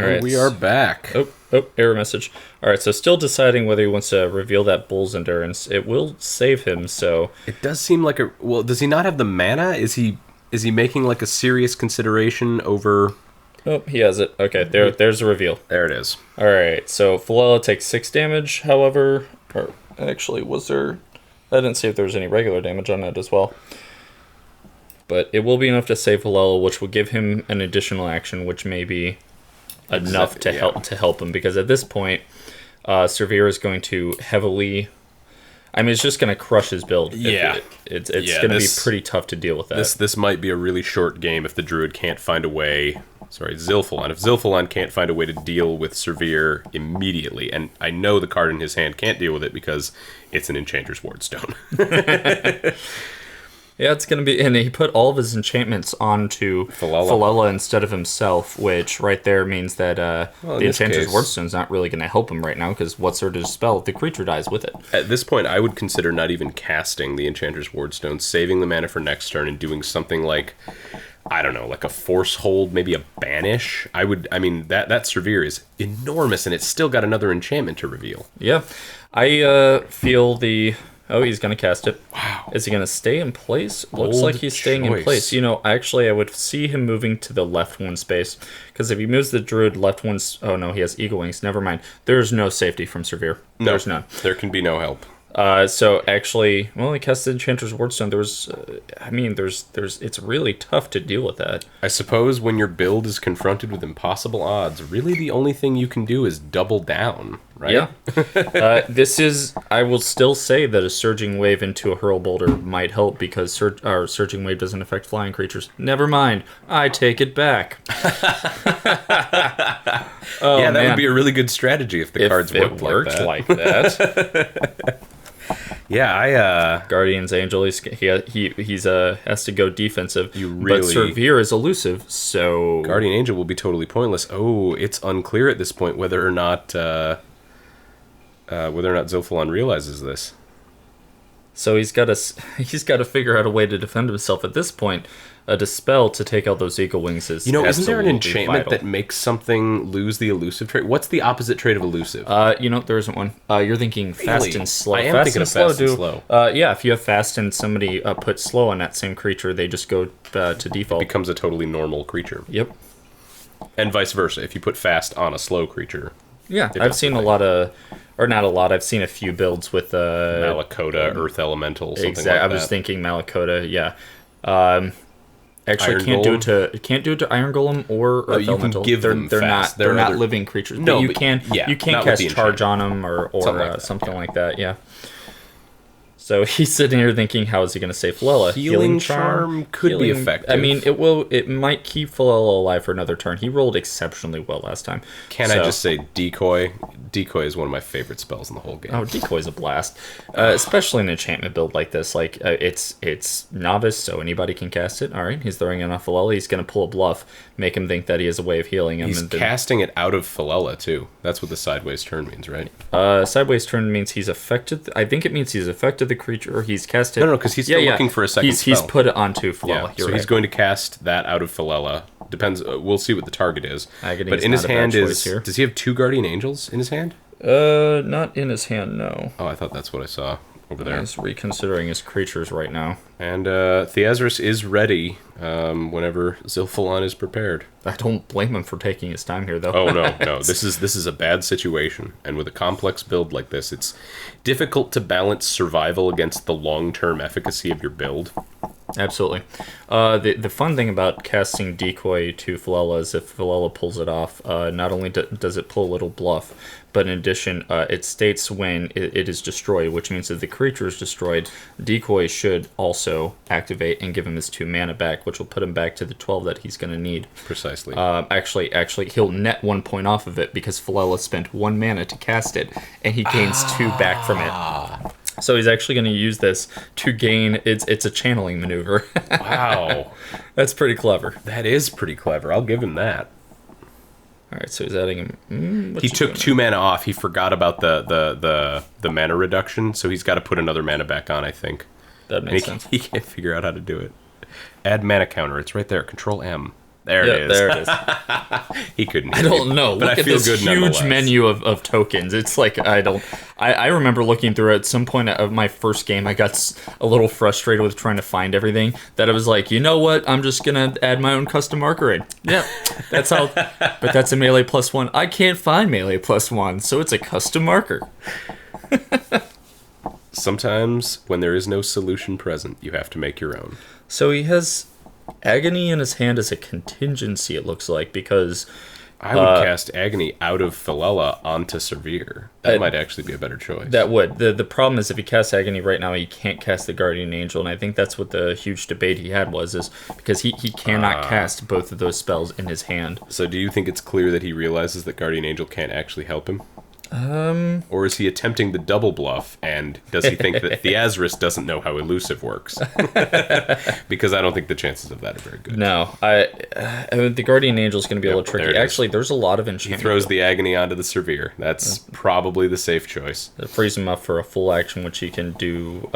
And we are back. Error message. All right, so still deciding whether he wants to reveal that Bull's Endurance. It will save him, so... It does seem like a... Well, does he not have the mana? Is he making like a serious consideration over... Oh, he has it. Okay, there's the reveal. There it is. All right, so Philella takes 6 damage, however... Or actually, was there... I didn't see if there was any regular damage on it as well. But it will be enough to save Philella, which will give him an additional action, which may be enough to help him. Because at this point, Cervere is going to heavily... I mean, it's just going to crush his build. Yeah. It's going to be pretty tough to deal with that. This might be a really short game if the Druid can't find a way... Sorry, Zilfalon. If Zilfalon can't find a way to deal with Cervere immediately, and I know the card in his hand can't deal with it because it's an Enchanter's Wardstone. Yeah, it's going to be... And he put all of his enchantments onto Philella instead of himself, which right there means that the Enchanter's Wardstone's not really going to help him right now, because what's there to dispel if the creature dies with it? At this point, I would consider not even casting the Enchanter's Wardstone, saving the mana for next turn, and doing something like... I don't know, like a Force Hold, maybe a Banish. I mean, that Cervere is enormous, and it's still got another enchantment to reveal. Yeah. I feel the... Oh, he's going to cast it. Wow. Is he going to stay in place? Looks like he's staying in place. You know, actually, I would see him moving to the left one space, because if he moves the Druid left one's... Oh, no, he has Eagle Wings. Never mind. There's no safety from Cervere. No, there's none. There can be no help. So actually, well, he cast the Enchanter's Wardstone. It's really tough to deal with that. I suppose when your build is confronted with impossible odds, really the only thing you can do is double down, right? Yeah. I will still say that a Surging Wave into a Hurl Boulder might help, because Surging Wave doesn't affect flying creatures. Never mind. I take it back. That would be a really good strategy if the cards worked like that. Yeah, Guardian's Angel. He's has to go defensive. But Cervere is elusive, so Guardian Angel will be totally pointless. Oh, it's unclear at this point whether or not Zilfalon realizes this. So he's got to figure out a way to defend himself at this point. A Dispel to take out those Eagle Wings is isn't there an enchantment that makes something lose the elusive trait? What's the opposite trait of elusive? There isn't one. You're thinking fast and slow. I am thinking of fast and slow. If you have fast and somebody puts slow on that same creature, they just go to default. It becomes a totally normal creature. Yep. And vice versa. If you put fast on a slow creature. Yeah, I've seen not a lot. I've seen a few builds with Malakota, Earth Elemental, something like that. I was thinking Malakota. Yeah. Actually, can't do it to Iron Golem or Earth Elemental. Give them fast. They're not living creatures. No, but you can cast Charge on them or something like that. Yeah. So he's sitting here thinking, how is he going to save Philella? Healing Charm could be effective. I mean, it might keep Philella alive for another turn. He rolled exceptionally well last time. I just say Decoy? Decoy is one of my favorite spells in the whole game. Oh, Decoy's a blast. Especially an enchantment build like this. Like, it's novice, so anybody can cast it. All right, he's throwing it on Philella. He's going to pull a bluff, make him think that he has a way of healing him. He's casting it out of Philella, too. That's what the sideways turn means, right? Sideways turn means he's affected... I think it means he's affected the creature, or he's cast it... No, because he's still looking for a second spell. He's put it onto Philella. Yeah, so he's going to cast that out of Philella. Depends. We'll see what the target is. Agony but in his hand is... Does he have 2 Guardian Angels in his hand? Not in his hand, no. Oh, I thought that's what I saw over there. He's reconsidering his creatures right now. And Theasaris is ready whenever Zilfalon is prepared. I don't blame him for taking his time here, though. Oh, no. This is a bad situation. And with a complex build like this, it's difficult to balance survival against the long-term efficacy of your build. Absolutely. The fun thing about casting Decoy to Philella is if Philella pulls it off, not only does it pull a little bluff, but in addition, it states when it is destroyed, which means that the creature is destroyed. Decoy should also activate and give him his 2 mana back, which will put him back to the 12 that he's going to need. Precisely. Actually, he'll net 1 point off of it because Philella spent 1 mana to cast it, and he gains 2 back from it. So he's actually going to use this to gain... It's a channeling maneuver. Wow. That's pretty clever. That is pretty clever. I'll give him that. All right, so he's adding him... He took 2 mana off. He forgot about the mana reduction, so he's got to put another mana back on, I think. That makes sense. He can't figure out how to do it. Add mana counter. It's right there. Control M. There it is. There it is. He couldn't. I don't know. But Look I feel at this good huge nonetheless. menu of tokens. It's like I remember looking through it at some point of my first game. I got a little frustrated with trying to find everything. That I was like, you know what? I'm just gonna add my own custom marker in. Yeah, that's how. But that's a melee +1. I can't find melee +1, so it's a custom marker. Sometimes, when there is no solution present, you have to make your own. So he has Agony in his hand as a contingency, it looks like, because I would cast Agony out of Philella onto Cervere. That might actually be a better choice. that would. The problem is if he casts Agony right now, he can't cast the Guardian Angel, and I think that's what the huge debate he had is because he cannot cast both of those spells in his hand. So do you think it's clear that he realizes that Guardian Angel can't actually help him? Or is he attempting the double bluff, and does he think that Theasaris doesn't know how elusive works? Because I don't think the chances of that are very good. No, I mean, the Guardian Angel is going to be a little there tricky. it is. Actually, there's a lot of He enchantment. throws the Agony onto the Cervere. That's probably the safe choice. It frees him up for a full action, which he can do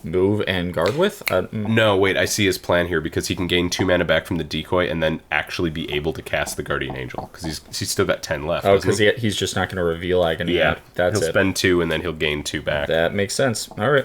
move and guard with. No, wait, I see his plan here, because he can gain 2 mana back from the decoy and then actually be able to cast the Guardian Angel, because he's still got 10 left. Oh, because he's just not going to reveal Agony. yeah, That's he'll it. spend 2 and then he'll gain 2 back. That makes sense. All right.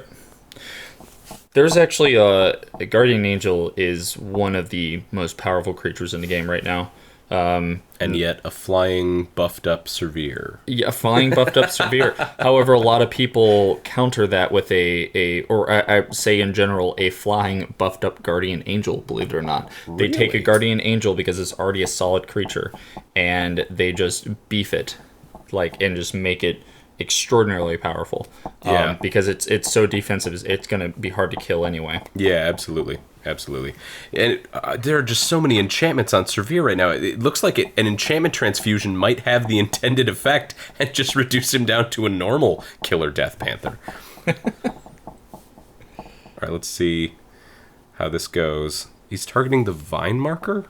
There's actually a Guardian Angel is one of the most powerful creatures in the game right now. And yet a flying, buffed up Cervere. Yeah, flying buffed up Cervere. However, a lot of people counter that with I say in general, a flying buffed up Guardian Angel, believe it or not. They take a Really? Guardian Angel because it's already a solid creature, and they just beef it, and just make it extraordinarily powerful. Yeah. Because it's so defensive, it's going to be hard to kill anyway. Yeah, absolutely. And there are just so many enchantments on Cervere right now. It looks like an enchantment transfusion might have the intended effect and just reduce him down to a normal killer Death Panther. All right, let's see how this goes. He's targeting the Vine Marker?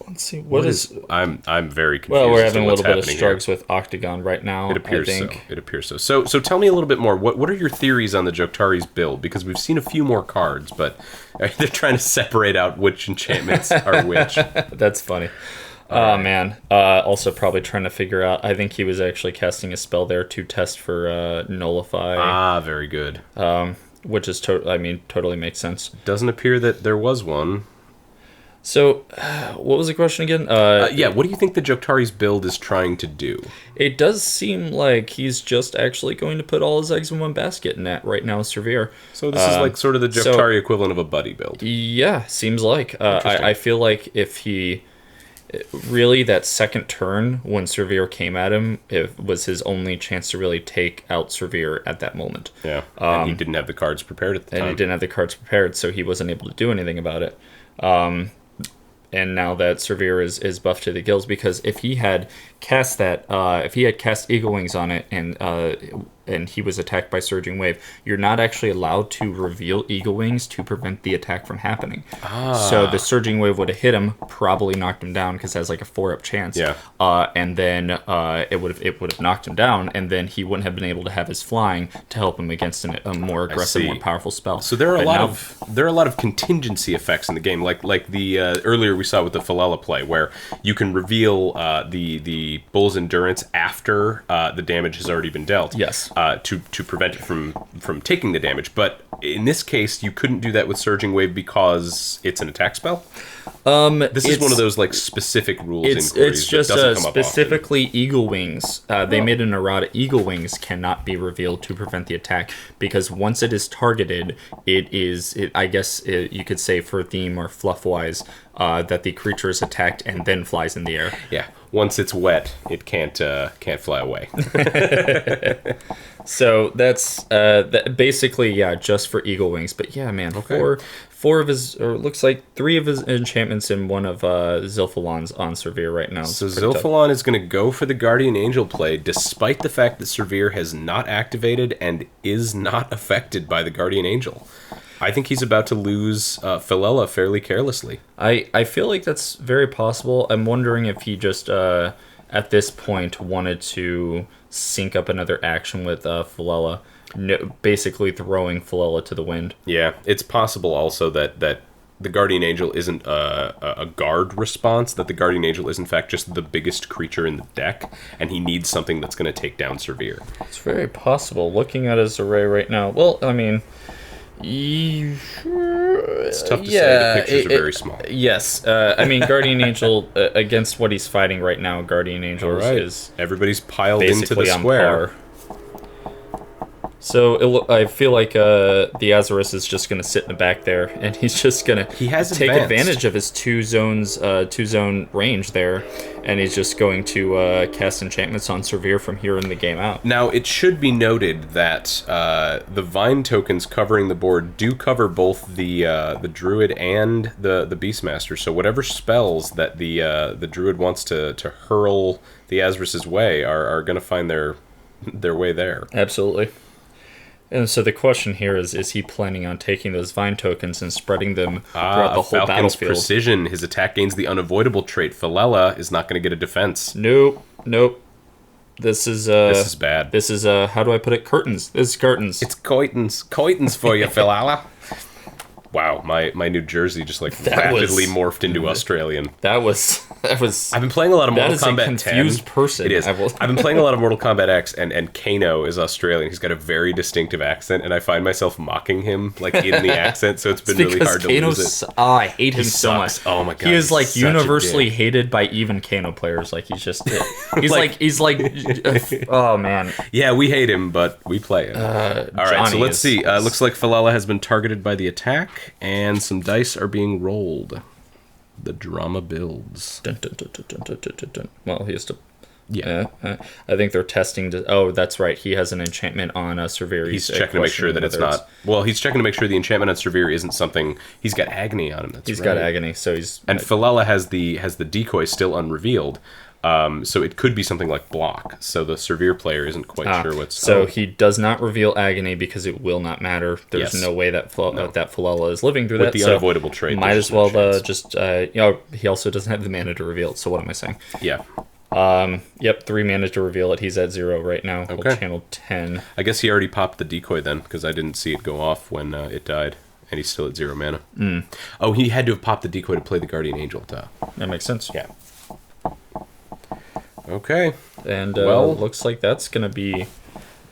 Let's see. What is... I'm very confused. Well, we're as to having a what's little bit of happening struggles here. with Octagon right now. It appears I think. so. It appears so. So tell me a little bit more. What are your theories on the Joktari's build? Because we've seen a few more cards, but they're trying to separate out which enchantments are which. That's funny. Oh, man. Also probably trying to figure out... I think he was actually casting a spell there to test for Nullify. Ah, very good. Which is... totally makes sense. Doesn't appear that there was one. So, what was the question again? Yeah, what do you think the Joktari's build is trying to do? It does seem like he's just actually going to put all his eggs in one basket in that right now, Cervere. So this is like sort of the Joktari equivalent of a buddy build. Yeah, seems like. I feel like if he... Really, that second turn when Cervere came at him, it was his only chance to really take out Cervere at that moment. Yeah, and he didn't have the cards prepared at the time. And he didn't have the cards prepared, so he wasn't able to do anything about it. And now that Cervere is buffed to the gills, because if he had cast that, if he had cast Eagle Wings on it and he was attacked by Surging Wave, you're not actually allowed to reveal Eagle Wings to prevent the attack from happening. So the Surging Wave would have hit him, probably knocked him down because it has like a 4-up chance. Yeah. And then it would have knocked him down, and then he wouldn't have been able to have his flying to help him against a more aggressive, see. more powerful spell. So there are But a lot of contingency effects in the game, like the earlier we saw with the Philella play, where you can reveal the Bull's Endurance after the damage has already been dealt. Yes. To prevent it from taking the damage. But in this case, you couldn't do that with Surging Wave because it's an attack spell. This is one of those like specific rules. It's just that doesn't come up specifically Eagle Wings. They made an errata. Eagle Wings cannot be revealed to prevent the attack because once it is targeted, I guess you could say for theme or fluff wise that the creature is attacked and then flies in the air. Yeah, once it's wet, it can't fly away. So that's basically just for Eagle Wings. But yeah, man, four of his, or it looks like 3 of his enchantments in one of Zilfalon's on Cervere right now. So Zilfalon is going to go for the Guardian Angel play, despite the fact that Cervere has not activated and is not affected by the Guardian Angel. I think he's about to lose Philella fairly carelessly. I feel like that's very possible. I'm wondering if he just, at this point, wanted to sync up another action with Philella, basically throwing Philella to the wind. Yeah, it's possible also that the Guardian Angel isn't a guard response, that the Guardian Angel is in fact just the biggest creature in the deck, and he needs something that's going to take down Cervere. It's very possible. Looking at his array right now, well, I mean, it's tough to say. The pictures are very small. Yes, I mean, Guardian Angel against what he's fighting right now. Guardian Angel is everybody's piled into the on square. Par. So I feel like Theasaris is just going to sit in the back there, and he's just going to take advantage of his two zone range there, and he's just going to cast enchantments on Cervere from here in the game out. Now, it should be noted that the Vine tokens covering the board do cover both the Druid and the Beastmaster. So whatever spells that the Druid wants to hurl Theasaris' way are going to find their way there. Absolutely. And so the question here is he planning on taking those Vine tokens and spreading them throughout the whole Falcon's battlefield? Precision. His attack gains the unavoidable trait. Philella is not going to get a defense. Nope. This is bad. This is how do I put it? Curtains. This is curtains. It's coitins for you, Philella. Wow, my New Jersey just rapidly morphed into Australian. That was. I've been playing a lot of Mortal Kombat 10. That is a confused person. It is. I've been playing a lot of Mortal Kombat X, and Kano is Australian. He's got a very distinctive accent, and I find myself mocking him in the accent. So it's been really hard to lose it. Oh, I hate him so much. Oh my god, he is universally hated by even Kano players. He's just he's oh man. Yeah, we hate him, but we play him. All right, so let's see. Looks like Philella has been targeted by the attack, and some dice are being rolled. The drama builds. Dun, dun, dun, dun, dun, dun, dun, dun. Well, he has to. Yeah. I think they're testing. Oh, that's right. He has an enchantment on Cervere. He's checking to make sure that it's not. Well, he's checking to make sure the enchantment on Cervere isn't something. He's got agony on him. He's got agony, so he's. And Philella has the decoy still unrevealed. So it could be something like block. So the Cervere player isn't quite sure what's... So he does not reveal agony because it will not matter. There's no way that that Philella is living through with that. the unavoidable trait. Might as well he also doesn't have the mana to reveal it. So what am I saying? Yeah. Yep, 3 mana to reveal it. He's at 0 right now. Okay. We'll channel 10. I guess he already popped the decoy then, because I didn't see it go off when it died. And he's still at 0 mana. Oh, he had to have popped the decoy to play the Guardian Angel. That makes sense. Yeah. Okay. And looks like that's gonna be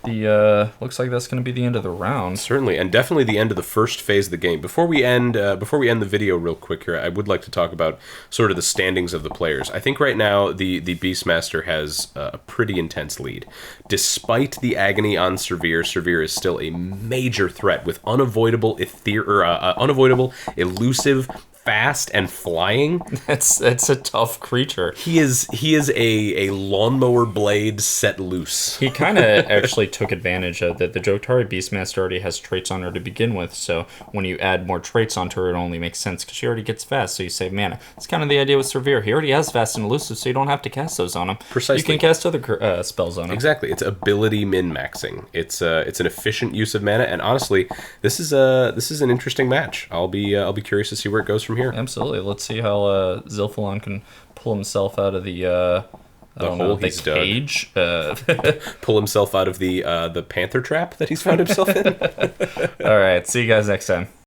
the end of the round. Certainly, and definitely the end of the first phase of the game. Before we end the video real quick here, I would like to talk about sort of the standings of the players. I think right now the Beastmaster has a pretty intense lead. Despite the agony on Cervere, Cervere is still a major threat with unavoidable, elusive, fast and flying. That's a tough creature. He is a lawnmower blade set loose. He kind of actually took advantage of that. The Jotari Beastmaster already has traits on her to begin with, so when you add more traits onto her, it only makes sense because she already gets fast, so you save mana. It's kind of the idea with Cervere. He already has fast and elusive, so you don't have to cast those on him. Precisely. You can cast other spells on him. Exactly. It's ability min-maxing. It's an efficient use of mana, and honestly, this is an interesting match. I'll be curious to see where it goes from here. Absolutely. Let's see how Zilfalon can pull himself out of the cage. Pull himself out of the Panther trap that he's found himself in. All right. See you guys next time.